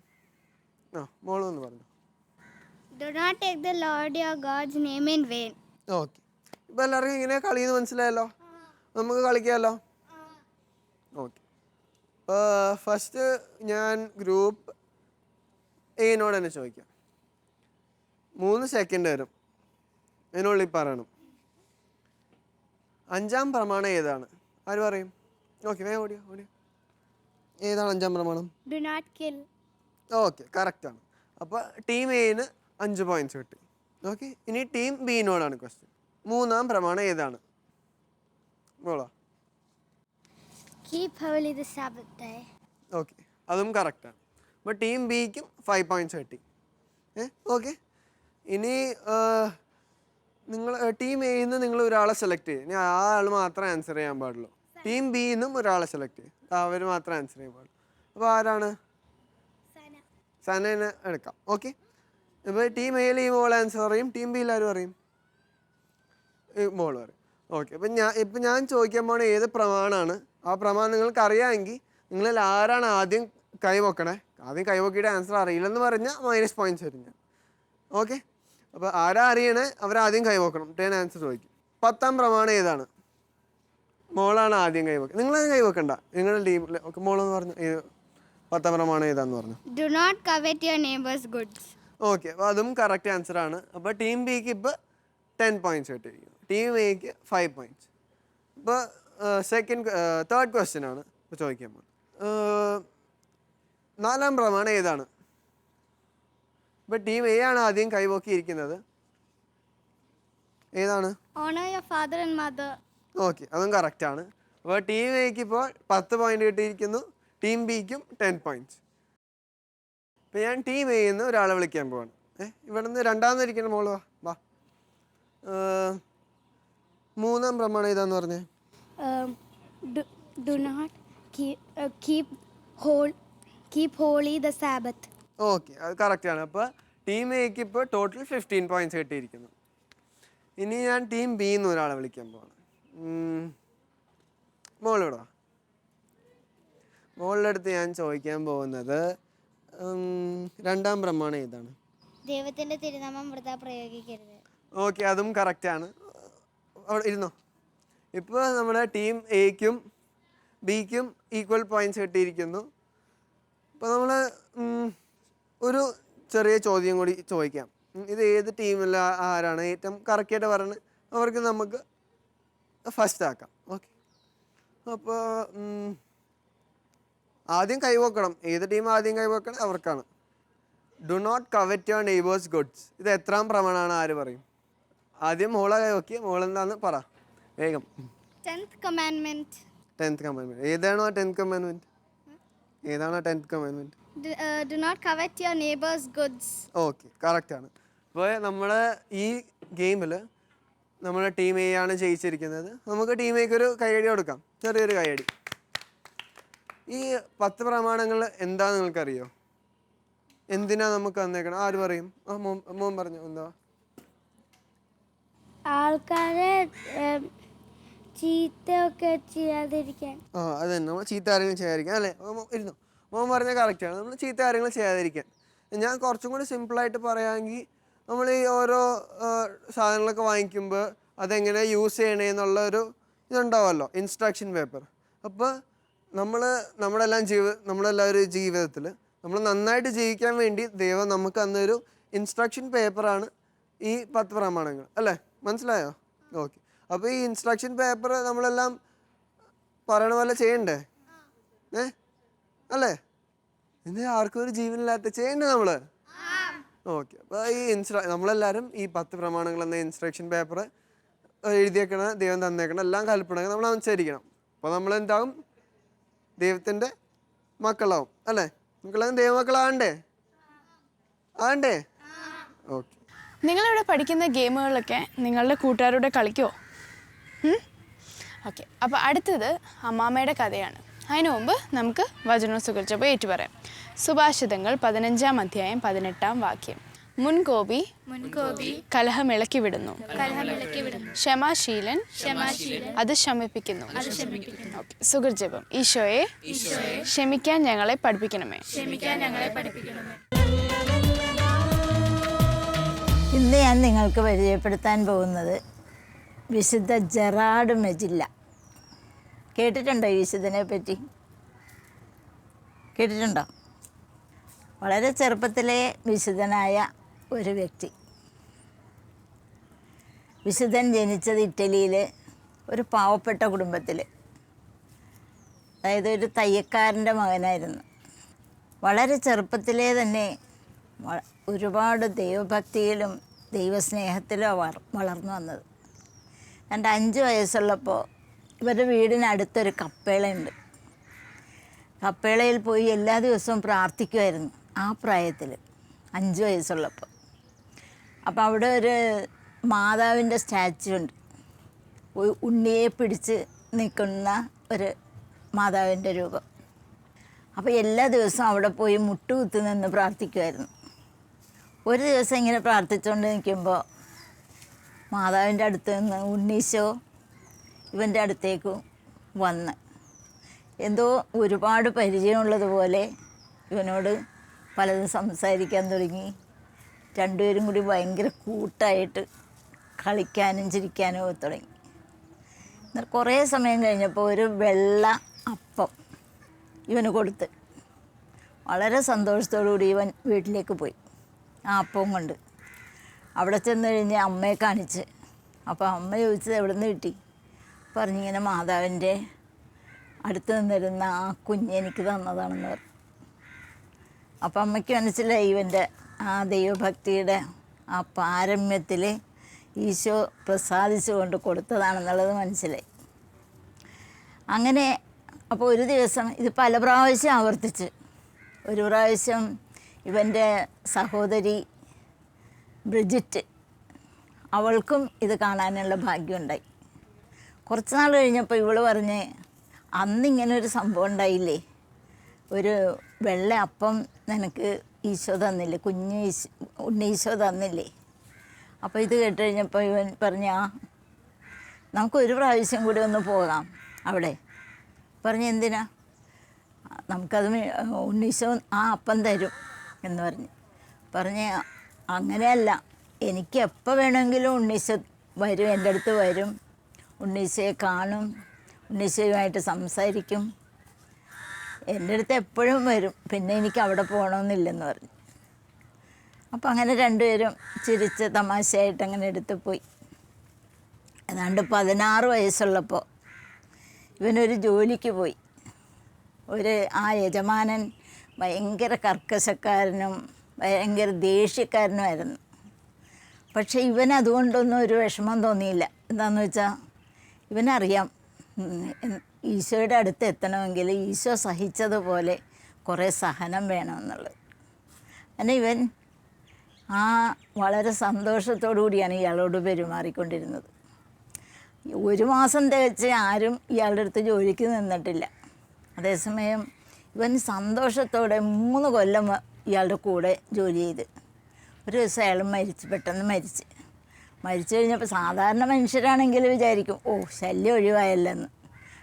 മോളൊന്ന് പറഞ്ഞു. Do not take the Lord your God's name in vain. Okay, ഇപ്പം എല്ലാവർക്കും ഇങ്ങനെ കളിയെന്ന് മനസ്സിലായല്ലോ? നമുക്ക് കളിക്കാമല്ലോ? ഓക്കെ, ഇപ്പോൾ ഫസ്റ്റ് ഞാൻ ഗ്രൂപ്പ് എനോട് തന്നെ ചോദിക്കാം. 3 സെക്കൻഡ് വരും, അതിനുള്ളിൽ പറയണം. 5-ാം പ്രമാണം ഏതാണ്? ആര് പറയും? ഓക്കെ, വേഗം ഓടിയോ. ഏതാണ് 5-ാം പ്രമാണം? Do not kill. ഓക്കെ, കറക്റ്റാണ്. അപ്പോൾ ടീം എന് 5 പോയിന്റ്സ് കിട്ടി. ഓക്കെ, ഇനി ടീം ബിനോടാണ് ക്വസ്റ്റ്യൻ. 3-ാം പ്രമാണം ഏതാണ്? മോളോ? Keep holy the Sabbath day. Okay, അതും കറക്റ്റാണ്. അപ്പോൾ ടീം ബിക്കും 5 പോയിന്റ്സ് കിട്ടി. ഓക്കെ, ഇനി നിങ്ങൾ ടീം എയിൽ നിന്ന് നിങ്ങൾ ഒരാളെ സെലക്ട് ചെയ്യും. ഇനി ആ ആൾ മാത്രമേ ആൻസർ ചെയ്യാൻ പാടുള്ളൂ. ടീം ബിയിൽ നിന്നും ഒരാളെ സെലക്ട് ചെയ്യും. അവർ മാത്രം ആൻസർ ചെയ്യാൻ പാടുള്ളൂ. അപ്പോൾ ആരാണ്? സനേനെ എടുക്കാം. ഓക്കെ. ഇപ്പോൾ ടീം എയിൽ ഈ മോൾ ആൻസർ പറയും, ടീം ബിയിൽ ആരും പറയും, ഈ മോൾ പറയും. ഓക്കെ. അപ്പം ഞാൻ ചോദിക്കാൻ പോണ ഏത് പ്രമാണമാണ്, ആ പ്രമാണം നിങ്ങൾക്ക് അറിയാമെങ്കിൽ നിങ്ങളിൽ ആരാണ് ആദ്യം കൈ വെക്കണേ, ആദ്യം കൈ വെക്കിയിട്ട് ആൻസർ അറിയില്ലെന്ന് പറഞ്ഞാൽ -points വരും ഞാൻ. ഓക്കെ. അപ്പോൾ ആരാ അറിയണേ അവരാദ്യം കൈ വെക്കണം. 10 ആൻസർ ചോദിക്കും. 10ാം പ്രമാണം ഏതാണ്? മോളാണ് ആദ്യം കൈ വെക്കുക. നിങ്ങളത് കൈ വെക്കണ്ട, നിങ്ങളുടെ ടീമിൽ. ഓക്കെ, മോളെന്ന് പറഞ്ഞു 10ാം പ്രമാണം ഏതാന്ന് പറഞ്ഞു. Do not covet your neighbor's goods. Okay. അപ്പോൾ അതും കറക്റ്റ് ആൻസറാണ്. അപ്പോൾ ടീം ബിക്ക് ഇപ്പോൾ 10 points കിട്ടിയിരിക്കുന്നു, ടീം എക്ക് 5 points. ഇപ്പോൾ തേർഡ് ക്വസ്റ്റ്യൻ ആണ് ഇപ്പോൾ ചോദിക്കാൻ പോകുന്നത്. 4ാം പ്രമാണം ഏതാണ്? ഇപ്പോൾ ടീം എ ആണ് ആദ്യം കൈവക്കിയിരിക്കുന്നത്. ഏതാണ്? Honor your father and mother. Okay, അതും കറക്റ്റാണ്. അപ്പോൾ ടീം എക്ക് ഇപ്പോൾ 10 പോയിന്റ് കിട്ടിയിരിക്കുന്നു, ടീം ബിക്കും 10 points. ഇപ്പം ഞാൻ ടീം എയിൽ നിന്ന് ഒരാളെ വിളിക്കാൻ പോവാണ്. ഇവിടെ നിന്ന് രണ്ടാമതിരിക്കുന്ന മോള് വാ. 3ാം പ്രമാണം ഏതാന്ന് പറഞ്ഞേ? Do not keep holy the Sabbath. Okay, അത് കറക്റ്റാണ്. അപ്പോൾ ടീം എക്ക് ഇപ്പോൾ ടോട്ടൽ 15 points കിട്ടിയിരിക്കുന്നു. ഇനി ഞാൻ ടീം ബിയിൽ നിന്ന് ഒരാളെ വിളിക്കാൻ പോവാണ്. മോളിവിടെ വാ. മോളുടെ അടുത്ത് ഞാൻ ചോദിക്കാൻ പോകുന്നത് 2ാം പ്രമാണം ഏതാണ്? ദൈവത്തിന്റെ തിരുനാമം വൃഥാ പ്രയോഗിക്കരുത്. ഓക്കെ, അതും കറക്റ്റാണ്. അവിടെ ഇരുന്നോ. ഇപ്പോൾ നമ്മുടെ ടീം എക്കും ബിക്കും ഈക്വൽ പോയിന്റ്സ് കിട്ടിയിരിക്കുന്നു. ഇപ്പോൾ നമ്മൾ ഒരു ചെറിയ ചോദ്യം കൂടി ചോദിക്കാം. ഇത് ഏത് ടീമിൽ ആരാണ് ഏറ്റവും കറക്റ്റായിട്ട് പറയുന്നത് അവർക്ക് നമുക്ക് ഫസ്റ്റ് ആക്കാം. ഓക്കെ. അപ്പോൾ ആദ്യം കൈവക്കണം. ഏത് ടീം ആദ്യം കൈവക്കണം അവർക്കാണ്. Do not covet your neighbour's goods. ഇത് എത്രാം പ്രമാണമാണ്? ആര് പറയും? ആദ്യം മോളെ കൈവക്കി. മോളെന്താന്ന് പറ വേഗം. 10th commandment. 10th commandment. ഏതാണോ 10th commandment? ഏതാണോ 10th commandment? Do not covet your neighbor's goods. Okay, കറക്റ്റാണ്. അപ്പോൾ നമ്മുടെ ഈ ഗെയിമിൽ നമ്മുടെ ടീം എ ആണ് ജയിച്ചിരിക്കുന്നത്. നമുക്ക് ടീം എക്ക് ഒരു കൈയടി കൊടുക്കാം, ചെറിയൊരു കൈയടി. ഈ 10 പ്രമാണങ്ങൾ എന്താ നിങ്ങൾക്കറിയോ? എന്തിനാ നമുക്ക് തന്നേക്കണം? ആര് പറയും? മോൻ പറഞ്ഞു. എന്താ? ആൾക്കാരെ ചീത്തയൊക്കെ ചെയ്യാതിരിക്കാൻ. അത് തന്നെ, നമ്മൾ ചീത്ത കാര്യങ്ങൾ ചെയ്യാതിരിക്കാൻ അല്ലേ? ഇരുന്നു. മോൻ പറഞ്ഞാൽ കറക്റ്റാണ്, നമ്മൾ ചീത്ത കാര്യങ്ങൾ ചെയ്യാതിരിക്കാൻ. ഞാൻ കുറച്ചും കൂടി സിമ്പിളായിട്ട് പറയുകയാണെങ്കിൽ നമ്മൾ ഈ ഓരോ സാധനങ്ങളൊക്കെ വാങ്ങിക്കുമ്പോൾ അതെങ്ങനെ യൂസ് ചെയ്യണേന്നുള്ള ഒരു ഇതുണ്ടാവുമല്ലോ, ഇൻസ്ട്രക്ഷൻ പേപ്പർ. അപ്പോൾ നമ്മളെല്ലാവരും ജീവിതത്തിൽ നമ്മൾ നന്നായിട്ട് ജീവിക്കാൻ വേണ്ടി ദൈവം നമുക്ക് അന്നൊരു ഇൻസ്ട്രക്ഷൻ പേപ്പറാണ് ഈ 10 പ്രമാണങ്ങൾ അല്ലേ? മനസ്സിലായോ? ഓക്കെ. അപ്പോൾ ഈ ഇൻസ്ട്രക്ഷൻ പേപ്പർ നമ്മളെല്ലാം പറയണ പോലെ ചെയ്യണ്ടേ? അല്ലേ? ഇത് ആർക്കും ഒരു ജീവനില്ലാത്ത ചെയ്യണ്ടേ നമ്മൾ? ഓക്കെ. അപ്പോൾ ഈ നമ്മളെല്ലാവരും ഈ 10 പ്രമാണങ്ങൾ എന്ന ഇൻസ്ട്രക്ഷൻ പേപ്പർ എഴുതിയേക്കണ ദൈവം തന്നേക്കണം എല്ലാം കൽപ്പനകൾ നമ്മൾ അനുസരിക്കണം. അപ്പോൾ നമ്മളെന്താകും? ദൈവത്തിൻ്റെ മക്കളാവും അല്ലേ? മക്കളാകും ദൈവമക്കളാകണ്ടേ? ആകണ്ടേ? ഓക്കെ. നിങ്ങളിവിടെ പഠിക്കുന്ന ഗെയിമുകളൊക്കെ നിങ്ങളുടെ കൂട്ടുകാരുടെ കളിക്കുമോ? ഓക്കെ. അപ്പോൾ അടുത്തത് അമ്മാമ്മയുടെ കഥയാണ്. അതിനു മുമ്പ് നമുക്ക് വചനം സുഖിച്ചപ്പോൾ ഏറ്റുപറയാം. സുഭാഷിതങ്ങൾ 15-ാം അധ്യായം 18-ാം വാക്യം. മുൻകോപി കലഹമിളക്കി വിടുന്നു, ക്ഷമാശീലൻ അത് ശമിപ്പിക്കുന്നു. സുഹൃജപം. ഈശോയെ ക്ഷമിക്കാൻ ഞങ്ങളെ പഠിപ്പിക്കണമേ. ഇന്ന് ഞാൻ നിങ്ങൾക്ക് പരിചയപ്പെടുത്താൻ പോകുന്നത് വിശുദ്ധ ജെറാഡ് മെജില്ല. കേട്ടിട്ടുണ്ടോ ഈ വിശുദ്ധനെ പറ്റി? കേട്ടിട്ടുണ്ടോ? വളരെ ചെറുപ്പത്തിലെ വിശുദ്ധനായ ഒരു വ്യക്തി. വിശുദ്ധൻ ജനിച്ചത് ഇറ്റലിയിൽ ഒരു പാവപ്പെട്ട കുടുംബത്തിൽ, അതായത് ഒരു തയ്യക്കാരൻ്റെ മകനായിരുന്നു. വളരെ ചെറുപ്പത്തിലേ തന്നെ ഒരുപാട് ദൈവഭക്തിയിലും ദൈവസ്നേഹത്തിലും വളർന്നു വന്നത്. 5 വയസ്സുള്ളപ്പോൾ ഇവരുടെ വീടിനടുത്തൊരു കപ്പേളയുണ്ട്. കപ്പേളയിൽ പോയി എല്ലാ ദിവസവും പ്രാർത്ഥിക്കുമായിരുന്നു ആ പ്രായത്തിൽ, 5 വയസ്സുള്ളപ്പോൾ. അപ്പോൾ അവിടെ ഒരു മാതാവിൻ്റെ സ്റ്റാച്ചു ഉണ്ട്. ഉണ്ണിയെ പിടിച്ച് നിൽക്കുന്ന ഒരു മാതാവിൻ്റെ രൂപം. അപ്പോൾ എല്ലാ ദിവസവും അവിടെ പോയി മുട്ടുകുത്തി നിന്ന് പ്രാർത്ഥിക്കുമായിരുന്നു. ഒരു ദിവസം ഇങ്ങനെ പ്രാർത്ഥിച്ചുകൊണ്ട് നിൽക്കുമ്പോൾ മാതാവിൻ്റെ അടുത്ത് നിന്ന് ഉണ്ണീശോ ഇവൻ്റെ അടുത്തേക്ക് വന്ന് എന്തോ ഒരുപാട് പരിചയമുള്ളതുപോലെ ഇവനോട് പലതും സംസാരിക്കാൻ തുടങ്ങി. രണ്ടുപേരും കൂടി ഭയങ്കര കൂട്ടായിട്ട് കളിക്കാനും ചിരിക്കാനും ഒക്കെ തുടങ്ങി. എന്നാൽ കുറേ സമയം കഴിഞ്ഞപ്പോൾ ഒരു വെള്ള അപ്പം ഇവന് കൊടുത്ത് വളരെ സന്തോഷത്തോടു കൂടി ഇവൻ വീട്ടിലേക്ക് പോയി. ആ അപ്പവും കൊണ്ട് അവിടെ ചെന്ന് കഴിഞ്ഞ് അമ്മയെ കാണിച്ച്. അപ്പോൾ അമ്മ ചോദിച്ചത് എവിടെ നിന്ന് കിട്ടി? പറഞ്ഞിങ്ങനെ മാതാവിൻ്റെ അടുത്ത് നിന്നിരുന്ന ആ കുഞ്ഞ് എനിക്ക് തന്നതാണെന്ന് പറഞ്ഞു. അപ്പം അമ്മയ്ക്ക് മനസ്സിലായി ഇവൻ്റെ ആ ദൈവഭക്തിയുടെ ആ പാരമ്യത്തിൽ ഈശോ പ്രസാദിച്ചുകൊണ്ട് കൊടുത്തതാണെന്നുള്ളത് മനസ്സിലായി. അങ്ങനെ അപ്പോൾ ഒരു ദിവസം ഇത് പല പ്രാവശ്യം ആവർത്തിച്ച്. ഒരു പ്രാവശ്യം ഇവൻ്റെ സഹോദരി ബ്രിജിറ്റ്, അവൾക്കും ഇത് കാണാനുള്ള ഭാഗ്യമുണ്ടായി. കുറച്ച് നാൾ കഴിഞ്ഞപ്പോൾ ഇവൾ പറഞ്ഞ് അന്നിങ്ങനെ ഒരു സംഭവം ഉണ്ടായില്ലേ, ഒരു വെള്ള അപ്പം നിനക്ക് ഈശോ തന്നില്ലേ, കുഞ്ഞ് ഉണ്ണീശോ തന്നില്ലേ. അപ്പോൾ ഇത് കേട്ട് കഴിഞ്ഞപ്പോൾ ഇവൻ പറഞ്ഞ നമുക്കൊരു പ്രാവശ്യം കൂടി ഒന്ന് പോകാം അവിടെ. പറഞ്ഞ് എന്തിനാ? നമുക്കത് ഉണ്ണീശോ ആ അപ്പം തരും എന്ന് പറഞ്ഞ് അങ്ങനെയല്ല, എനിക്ക് എപ്പോൾ വേണമെങ്കിലും ഉണ്ണീശോ വരും, എൻ്റെ അടുത്ത് വരും, ഉണ്ണീശോയെ കാണും, ഉണ്ണീശോയുമായിട്ട് സംസാരിക്കും, എൻ്റെ അടുത്ത് എപ്പോഴും വരും, പിന്നെ എനിക്ക് അവിടെ പോകണമെന്നില്ലെന്ന് പറഞ്ഞു. അപ്പം അങ്ങനെ രണ്ടുപേരും ചിരിച്ച് തമാശയായിട്ട് അങ്ങനെ എടുത്ത് പോയി. ഏതാണ്ട് 16 വയസ്സുള്ളപ്പോൾ ഇവനൊരു ജോലിക്ക് പോയി. ആ യജമാനൻ ഭയങ്കര കർക്കശക്കാരനും ഭയങ്കര ദേഷ്യക്കാരനുമായിരുന്നു. പക്ഷേ ഇവൻ അതുകൊണ്ടൊന്നും ഒരു വിഷമം തോന്നിയില്ല. എന്താണെന്ന് വെച്ചാൽ ഇവനറിയാം ഈശോയുടെ അടുത്ത് എത്തണമെങ്കിൽ ഈശോ സഹിച്ചതുപോലെ കുറേ സഹനം വേണമെന്നുള്ളത്. അങ്ങനെ ഇവൻ വളരെ സന്തോഷത്തോടു കൂടിയാണ് ഇയാളോട് പെരുമാറിക്കൊണ്ടിരുന്നത്. 1 മാസം തികച്ച് ആരും ഇയാളുടെ അടുത്ത് ജോലിക്ക് നിന്നിട്ടില്ല. അതേസമയം ഇവൻ സന്തോഷത്തോടെ 3 കൊല്ലം ഇയാളുടെ കൂടെ ജോലി ചെയ്ത്. ഒരു ദിവസം അയാൾ പെട്ടെന്ന് മരിച്ചു കഴിഞ്ഞപ്പോൾ സാധാരണ മനുഷ്യരാണെങ്കിൽ വിചാരിക്കും ശല്യം ഒഴിവായല്ലെന്ന്.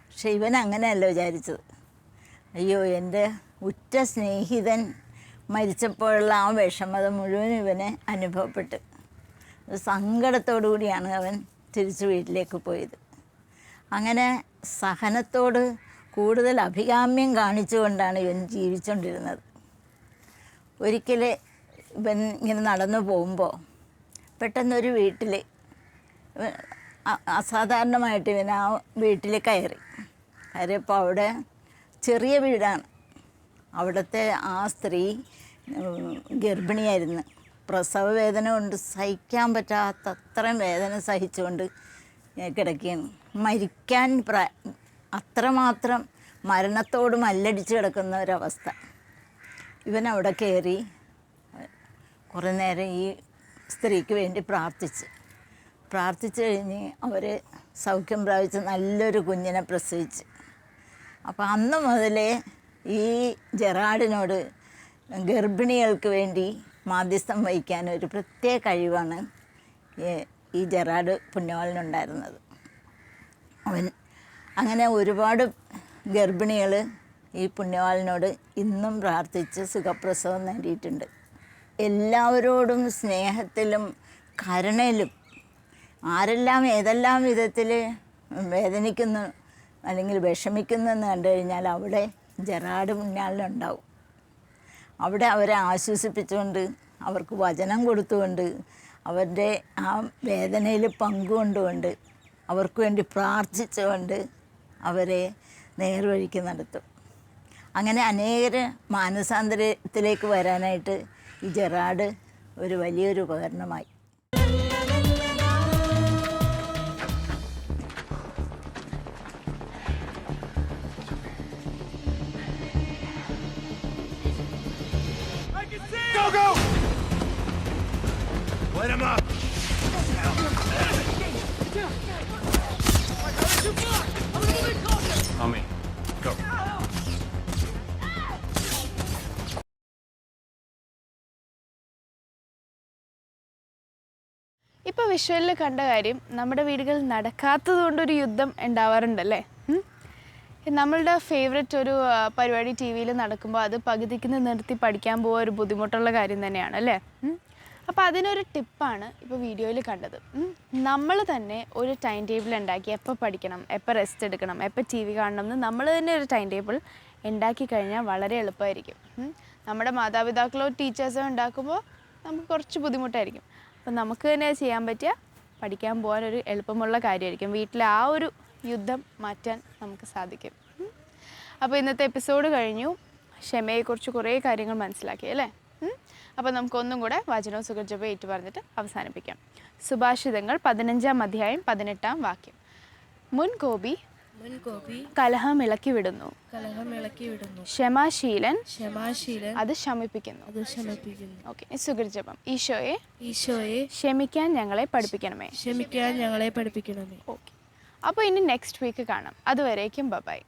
പക്ഷെ ഇവൻ അങ്ങനെയല്ല വിചാരിച്ചത്. അയ്യോ, എൻ്റെ ഉറ്റ സ്നേഹിതൻ മരിച്ചപ്പോഴുള്ള ആ വിഷമത മുഴുവൻ ഇവനെ അനുഭവപ്പെട്ട് സങ്കടത്തോടു കൂടിയാണ് അവൻ തിരിച്ച് വീട്ടിലേക്ക് പോയത്. അങ്ങനെ സഹനത്തോട് കൂടുതൽ അഭികാമ്യം കാണിച്ചുകൊണ്ടാണ് ഇവൻ ജീവിച്ചുകൊണ്ടിരുന്നത്. ഒരിക്കൽ ഇവൻ ഇങ്ങനെ നടന്നു പോകുമ്പോൾ പെട്ടെന്നൊരു വീട്ടിൽ അസാധാരണമായിട്ട് ഇവൻ ആ വീട്ടിൽ കയറിയപ്പോൾ അവിടെ ചെറിയ വീടാണ്. അവിടുത്തെ ആ സ്ത്രീ ഗർഭിണിയായിരുന്നു. പ്രസവ വേദന കൊണ്ട് സഹിക്കാൻ പറ്റാത്തത്രയും വേദന സഹിച്ചുകൊണ്ട് കിടക്കുകയാണ്. മരിക്കാൻ അത്രമാത്രം മരണത്തോട് മല്ലടിച്ച് കിടക്കുന്ന ഒരവസ്ഥ. ഇവൻ അവിടെ കയറി കുറേ നേരം ഈ സ്ത്രീക്ക് വേണ്ടി പ്രാർത്ഥിച്ചു കഴിഞ്ഞ് അവർ സൗഖ്യം പ്രാപിച്ച് നല്ലൊരു കുഞ്ഞിനെ പ്രസവിച്ച്. അപ്പോൾ അന്ന് മുതലേ ഈ ജെറാഡിനോട് ഗർഭിണികൾക്ക് വേണ്ടി മാധ്യസ്ഥം വഹിക്കാൻ ഒരു പ്രത്യേക കഴിവാണ് ഈ ജെറാഡ് പുണ്യവാളനുണ്ടായിരുന്നത്. അവൻ അങ്ങനെ ഒരുപാട് ഗർഭിണികൾ ഈ പുണ്യവാളനോട് ഇന്നും പ്രാർത്ഥിച്ച് സുഖപ്രസവം നേടിയിട്ടുണ്ട്. എല്ലാവരോടും സ്നേഹത്തിലും കരുണയിലും ആരെല്ലാം ഏതെല്ലാം വിധത്തിൽ വേദനിക്കുന്നു അല്ലെങ്കിൽ വിഷമിക്കുന്നു എന്ന് കണ്ടു കഴിഞ്ഞാൽ അവിടെ ജെറാഡ് പുണ്യാളനുണ്ടാവും. അവിടെ അവരെ ആശ്വസിപ്പിച്ചുകൊണ്ട് അവർക്ക് വചനം കൊടുത്തുകൊണ്ട് അവരുടെ ആ വേദനയിൽ പങ്കുകൊണ്ടുകൊണ്ട് അവർക്ക് വേണ്ടി പ്രാർത്ഥിച്ചുകൊണ്ട് അവരെ നേർവഴിക്ക് നടത്തും. അങ്ങനെ അനേകർ മാനസാന്തരത്തിലേക്ക് വരാനായിട്ട് ഈ ജെറാഡ് ഒരു വലിയൊരു ഉപകരണമായി. Go, go! Light him up! I'm moving closer! Amen. Go. ഇപ്പോൾ വിഷ്വലിൽ കണ്ട കാര്യം നമ്മുടെ വീടുകളിൽ നടക്കാത്തത് കൊണ്ടൊരു യുദ്ധം ഉണ്ടാവാറുണ്ടല്ലേ. നമ്മളുടെ ഫേവററ്റ് ഒരു പരിപാടി ടി വിയിൽ നടക്കുമ്പോൾ അത് പകുതിക്ക് നിർത്തി പഠിക്കാൻ പോകുക ഒരു ബുദ്ധിമുട്ടുള്ള കാര്യം തന്നെയാണ് അല്ലേ. അപ്പോൾ അതിനൊരു ടിപ്പാണ് ഇപ്പോൾ വീഡിയോയിൽ കണ്ടത്. നമ്മൾ തന്നെ ഒരു ടൈം ടേബിൾ ഉണ്ടാക്കി എപ്പോൾ പഠിക്കണം, എപ്പോൾ റെസ്റ്റ് എടുക്കണം, എപ്പോൾ ടി വി കാണണം എന്ന് നമ്മൾ തന്നെ ഒരു ടൈം ടേബിൾ ഉണ്ടാക്കി കഴിഞ്ഞാൽ വളരെ എളുപ്പമായിരിക്കും. നമ്മുടെ മാതാപിതാക്കളോ ടീച്ചേഴ്സോ ഉണ്ടാക്കുമ്പോൾ നമുക്ക് കുറച്ച് ബുദ്ധിമുട്ടായിരിക്കും. അപ്പം നമുക്ക് തന്നെ ചെയ്യാൻ പറ്റിയ പഠിക്കാൻ പോകാനൊരു എളുപ്പമുള്ള കാര്യമായിരിക്കും. വീട്ടിലെ ആ ഒരു യുദ്ധം മാറ്റാൻ നമുക്ക് സാധിക്കും. അപ്പോൾ ഇന്നത്തെ എപ്പിസോഡ് കഴിഞ്ഞു. ക്ഷമയെക്കുറിച്ച് കുറേ കാര്യങ്ങൾ മനസ്സിലാക്കി അല്ലേ. അപ്പോൾ നമുക്കൊന്നും കൂടെ വചനവും സുഖജപവും ഏറ്റു പറഞ്ഞിട്ട് അവസാനിപ്പിക്കാം. സുഭാഷിതങ്ങൾ 15-ാം അധ്യായം 18-ാം വാക്യം. മുൻകോപി കലഹം ഇളക്കി വിടുന്നു, ക്ഷമാശീലൻ അത് ശമിപ്പിക്കുന്നു. ഓക്കെ, സുഖജപം. ഈശോയെ ക്ഷമിക്കാൻ ഞങ്ങളെ പഠിപ്പിക്കണമേ. പഠിപ്പിക്കണമേ. ഓക്കെ, അപ്പോൾ ഇനി നെക്സ്റ്റ് വീക്ക് കാണാം. അതുവരേക്കും ബൈ.